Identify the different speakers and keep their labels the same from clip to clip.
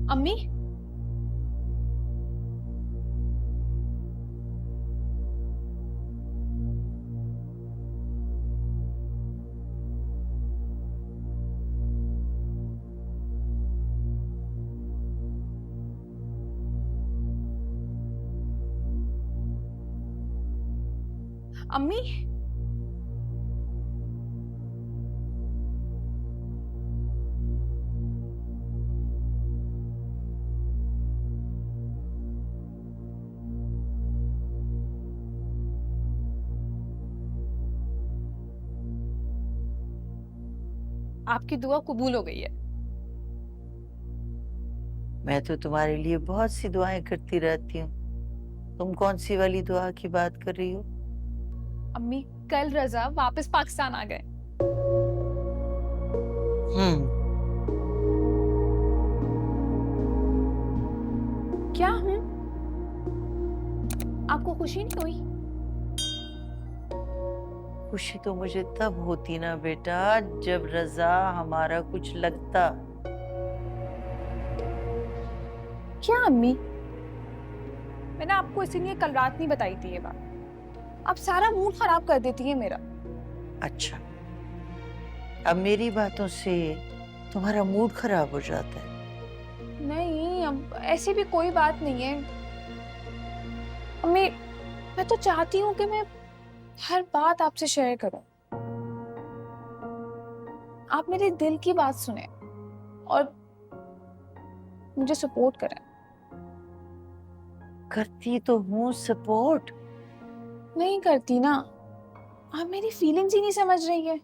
Speaker 1: अम्मी, अम्मी, आपकी दुआ कबूल हो गई है।
Speaker 2: मैं तो तुम्हारे लिए बहुत सी दुआएं करती रहती हूँ। तुम कौन सी वाली दुआ की बात कर रही हो?
Speaker 1: अम्मी, कल रजा वापस पाकिस्तान आ गए।
Speaker 2: हम्म।
Speaker 1: क्या हूँ? आपको खुशी नहीं हुई?
Speaker 2: खुशी तो मुझे तब होती ना बेटा, जब रजा हमारा कुछ लगता।
Speaker 1: क्या अम्मी? मैंने आपको इसीलिए कल रात नहीं बताई थी ये बात। आप सारा मूड खराब कर देती है मेरा।
Speaker 2: अच्छा, अब मेरी बातों से तुम्हारा मूड खराब हो जाता है?
Speaker 1: नहीं, अब ऐसी भी कोई बात नहीं है अम्मी। मैं तो चाहती हूँ कि मैं हर बात आपसे शेयर करूं। आप मेरे दिल की बात सुने और मुझे सपोर्ट करें।
Speaker 2: करती तो हूँ सपोर्ट।
Speaker 1: नहीं करती ना, आप मेरी फीलिंग्स ही नहीं समझ रही है।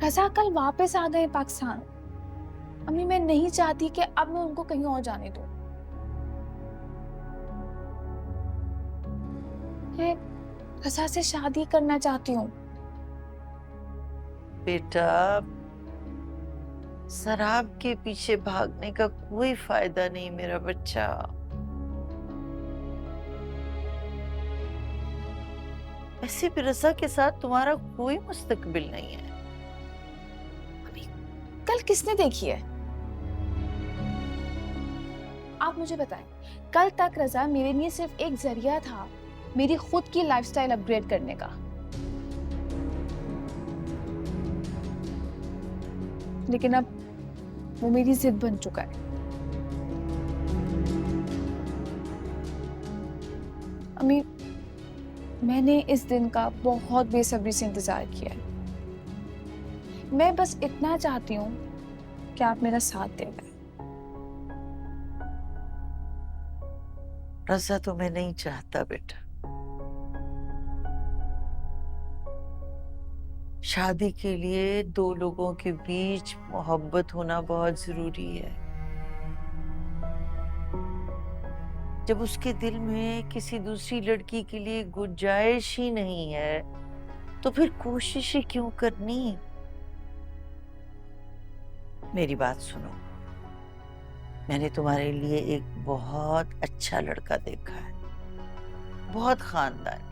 Speaker 1: रजा कल वापस आ गए पाकिस्तान। अम्मी, मैं नहीं चाहती कि अब मैं उनको कहीं और जाने दूं। मैं रजा से शादी करना चाहती हूँ।
Speaker 2: बेटा, शराब के पीछे भागने का कोई फायदा नहीं मेरा बच्चा। ऐसे भी रजा के साथ तुम्हारा कोई मुस्तकबिल नहीं है।
Speaker 1: अम्मी, कल किसने देखी है? आप मुझे बताएं। कल तक रजा मेरे लिए सिर्फ एक जरिया था मेरी खुद की लाइफस्टाइल अपग्रेड करने का। लेकिन अब वो मेरी जिद बन चुका है। अम्मी, मैंने इस दिन का बहुत बेसब्री से इंतजार किया है। मैं बस इतना चाहती हूँ कि आप मेरा साथ दे दें।
Speaker 2: रजा तो मैं नहीं चाहता बेटा। शादी के लिए दो लोगों के बीच मोहब्बत होना बहुत जरूरी है। जब उसके दिल में किसी दूसरी लड़की के लिए गुंजाइश ही नहीं है, तो फिर कोशिश ही क्यों करनी? मेरी बात सुनो, मैंने तुम्हारे लिए एक बहुत अच्छा लड़का देखा है। बहुत खानदानी,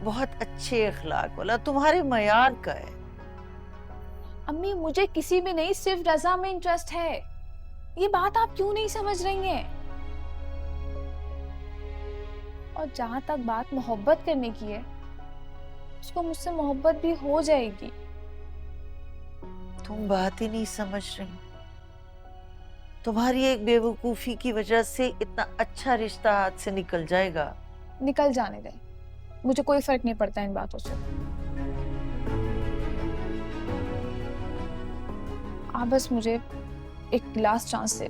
Speaker 2: बहुत अच्छे अखलाक वाला, तुम्हारे मयार का है।
Speaker 1: अम्मी, मुझे किसी में नहीं, सिर्फ रजा में इंटरेस्ट है। ये बात आप क्यों नहीं समझ रही हैं? और जहां तक बात मोहब्बत करने की है, उसको मुझसे मोहब्बत भी हो जाएगी।
Speaker 2: तुम बात ही नहीं समझ रही। तुम्हारी एक बेवकूफी की वजह से इतना अच्छा रिश्ता हाथ से निकल जाएगा।
Speaker 1: निकल जाने दें, मुझे कोई फर्क नहीं पड़ता इन बातों से। आप बस मुझे एक लास्ट चांस दे,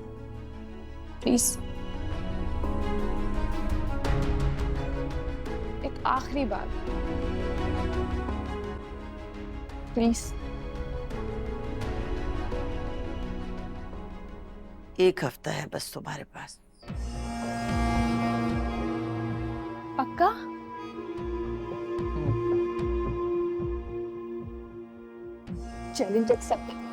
Speaker 1: प्लीज। एक आखिरी बार, प्लीज।
Speaker 2: एक हफ्ता है बस तुम्हारे पास।
Speaker 1: पक्का?
Speaker 2: हम्म।
Speaker 1: Challenge accept.